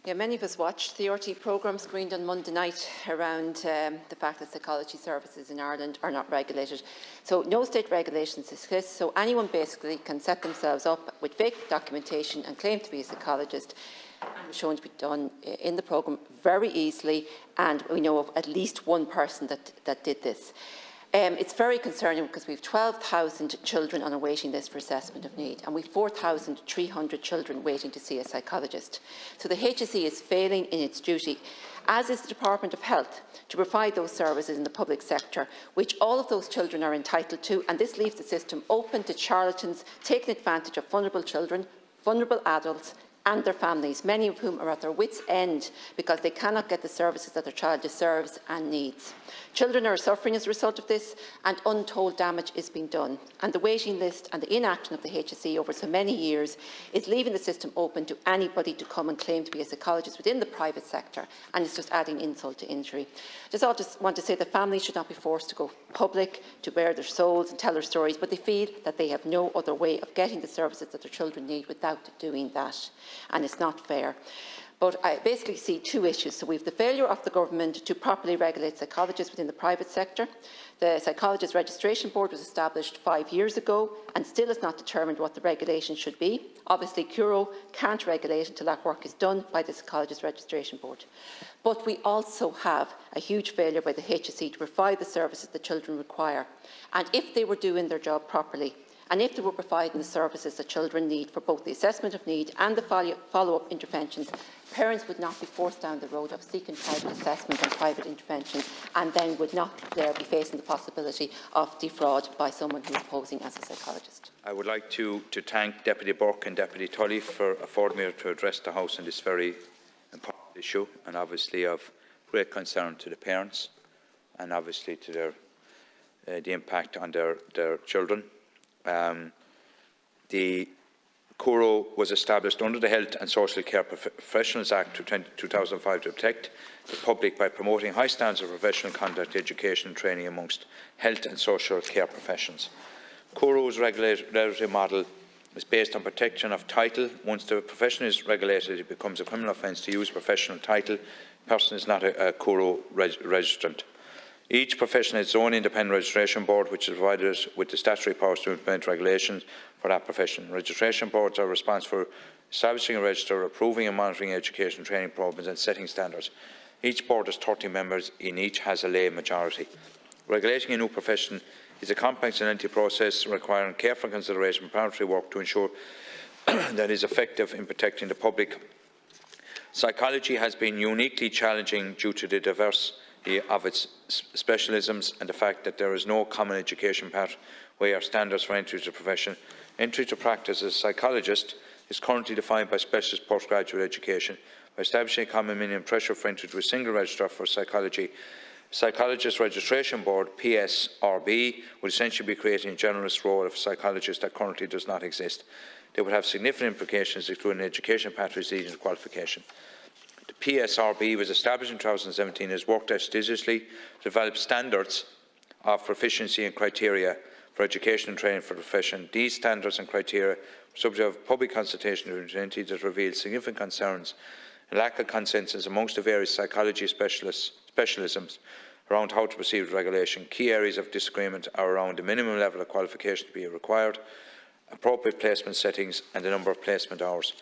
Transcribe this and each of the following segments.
Yeah, many of us watched the RT programme screened on Monday night around the fact that psychology services in Ireland are not regulated. So no state regulations exist, so anyone basically can set themselves up with fake documentation and claim to be a psychologist. It was shown to be done in the programme very easily, and we know of at least one person that did this. It's very concerning because we have 12,000 children on a waiting list for assessment of need, and we have 4,300 children waiting to see a psychologist. So the HSE is failing in its duty, as is the Department of Health, to provide those services in the public sector, which all of those children are entitled to, and this leaves the system open to charlatans taking advantage of vulnerable children, vulnerable adults and their families, many of whom are at their wits' end because they cannot get the services that their child deserves and needs. Children are suffering as a result of this, and untold damage is being done. And the waiting list and the inaction of the HSE over so many years is leaving the system open to anybody to come and claim to be a psychologist within the private sector, and it's just adding insult to injury. I just want to say that families should not be forced to go public, to bare their souls and tell their stories, but they feel that they have no other way of getting the services that their children need without doing that. And it's not fair. But I basically see two issues. So we have the failure of the government to properly regulate psychologists within the private sector. The Psychologist Registration Board was established 5 years ago and still has not determined what the regulation should be. Obviously, Curo can't regulate until that work is done by the Psychologist Registration Board. But we also have a huge failure by the HSE to provide the services the children require. And if they were doing their job properly, and if they were providing the services that children need for both the assessment of need and the follow-up interventions, parents would not be forced down the road of seeking private assessment and private intervention, and then would not there be facing the possibility of defraud by someone who is posing as a psychologist. I would like to thank Deputy Burke and Deputy Tully for affording me to address the House on this very important issue, and obviously of great concern to the parents and obviously to their the impact on their children. The Curo was established under the Health and Social Care Professionals Act of 2005 to protect the public by promoting high standards of professional conduct, education and training amongst health and social care professions. Curo's regulatory model is based on protection of title. Once the profession is regulated, it becomes a criminal offence to use professional title. The person is not a Curo registrant. Each profession has its own independent registration board, which is provided with the statutory powers to implement regulations for that profession. Registration boards are responsible for establishing a register, approving and monitoring education and training programmes and setting standards. Each board has 30 members, and each has a lay majority. Regulating a new profession is a complex and lengthy process requiring careful consideration and preparatory work to ensure that it is effective in protecting the public. Psychology has been uniquely challenging due to the diversity of its specialisms and the fact that there is no common education pathway or standards for entry to the profession. Entry to practice as a psychologist is currently defined by specialist postgraduate education. By establishing a common minimum threshold for entry to a single registrar for psychology, Psychologist Registration Board, PSRB, would essentially be creating a generalist role of a psychologist that currently does not exist. They would have significant implications, including education pathways leading to qualification. The PSRB was established in 2017 and has worked assiduously to develop standards of proficiency and criteria for education and training for the profession. These standards and criteria were subject of public consultation with entities that revealed significant concerns and lack of consensus amongst the various psychology specialisms around how to proceed with regulation. Key areas of disagreement are around the minimum level of qualification to be required, appropriate placement settings and the number of placement hours.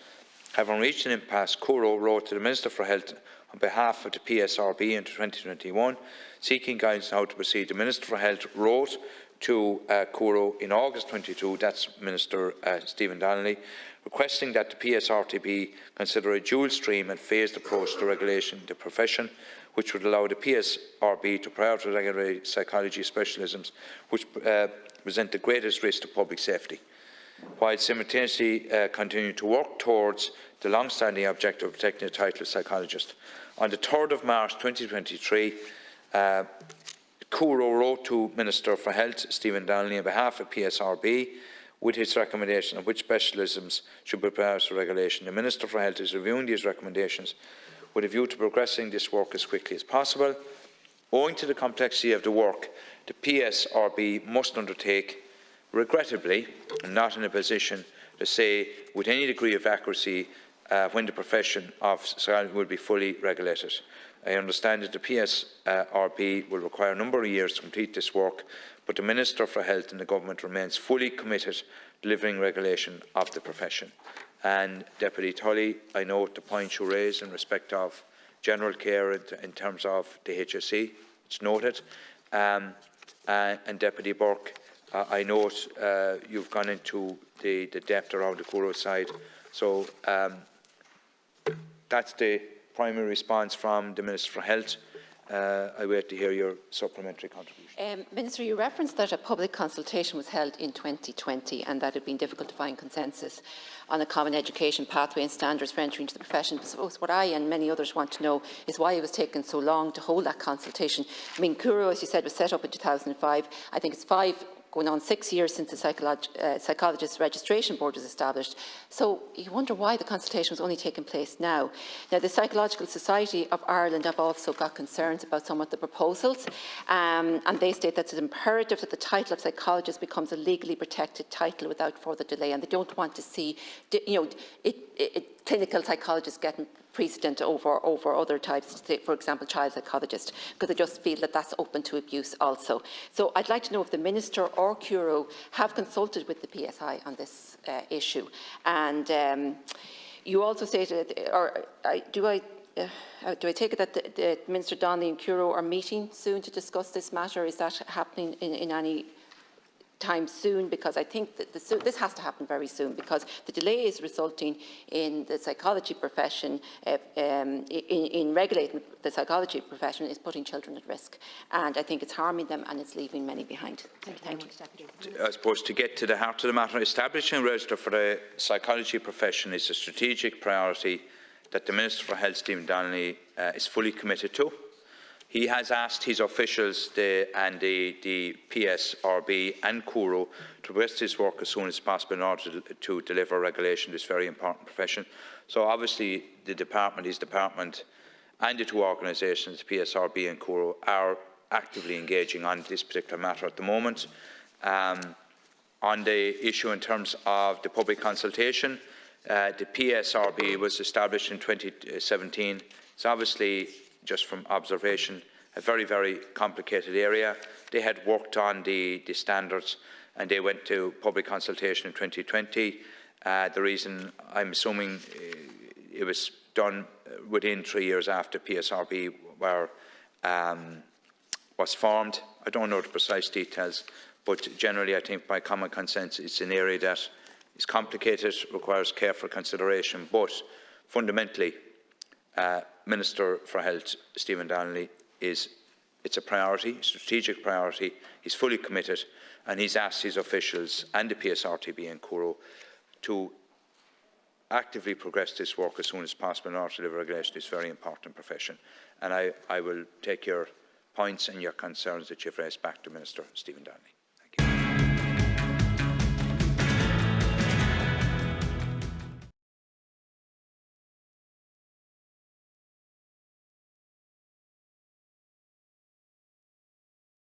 Having reached an impasse, Curo wrote to the Minister for Health on behalf of the PSRB in 2021, seeking guidance on how to proceed. The Minister for Health wrote to Curo in August 2022, that's Minister Stephen Donnelly, requesting that the PSRTB consider a dual-stream and phased approach to regulation of the profession, which would allow the PSRB to prioritise regulate psychology specialisms which present the greatest risk to public safety, while simultaneously continuing to work towards the long-standing objective of protecting the title of psychologist. On the 3rd of March 2023, Curo wrote to Minister for Health, Stephen Donnelly, on behalf of PSRB, with his recommendation on which specialisms should be prepared for regulation. The Minister for Health is reviewing these recommendations with a view to progressing this work as quickly as possible. Owing to the complexity of the work the PSRB must undertake, regrettably, I'm not in a position to say with any degree of accuracy when the profession of psychology will be fully regulated. I understand that the PSRB will require a number of years to complete this work, but the Minister for Health and the Government remains fully committed to delivering regulation of the profession. And Deputy Tully, I note the point you raised in respect of general care in terms of the HSE. It's noted. And Deputy Burke, I note you've gone into the depth around the Curo side. So that's the primary response from the Minister for Health. I wait to hear your supplementary contribution. Minister, you referenced that a public consultation was held in 2020 and that it had been difficult to find consensus on a common education pathway and standards for entry into the profession. I suppose what I and many others want to know is why it was taken so long to hold that consultation. I mean, Curo, as you said, was set up in 2005. I think it's going on 6 years since the Psychologist Registration Board was established. So you wonder why the consultation was only taking place now. Now, the Psychological Society of Ireland have also got concerns about some of the proposals, and they state that it's imperative that the title of psychologist becomes a legally protected title without further delay, and they don't want to see, clinical psychologists getting precedent over other types, say, for example, child psychologists, because they just feel that that's open to abuse also. So I'd like to know if the Minister or Curo have consulted with the PSI on this issue. And you also stated, do I take it that the Minister Donnelly and Curo are meeting soon to discuss this matter? Is that happening in any time soon? Because I think that this has to happen very soon, because the delay is resulting in the psychology profession, in regulating the psychology profession, is putting children at risk. And I think it's harming them and it's leaving many behind. Thank you. I suppose to get to the heart of the matter, establishing a register for the psychology profession is a strategic priority that the Minister for Health, Stephen Donnelly, is fully committed to. He has asked his officials and the PSRB and Curo to progress this work as soon as possible in order to deliver regulation of this very important profession. So obviously his department and the two organisations, PSRB and Curo, are actively engaging on this particular matter at the moment. On the issue in terms of the public consultation, the PSRB was established in 2017. It's obviously, just from observation, a very, very complicated area. They had worked on the standards and they went to public consultation in 2020. The reason, I'm assuming, it was done within 3 years after PSRB was formed. I don't know the precise details, but generally I think by common consent it's an area that is complicated, requires careful consideration, but fundamentally Minister for Health, Stephen Donnelly, it's a priority, a strategic priority. He's fully committed, and he's asked his officials and the PSRTB and Curo to actively progress this work as soon as possible in order to deliver regulation of this very important profession. And I will take your points and your concerns that you've raised back to Minister Stephen Donnelly.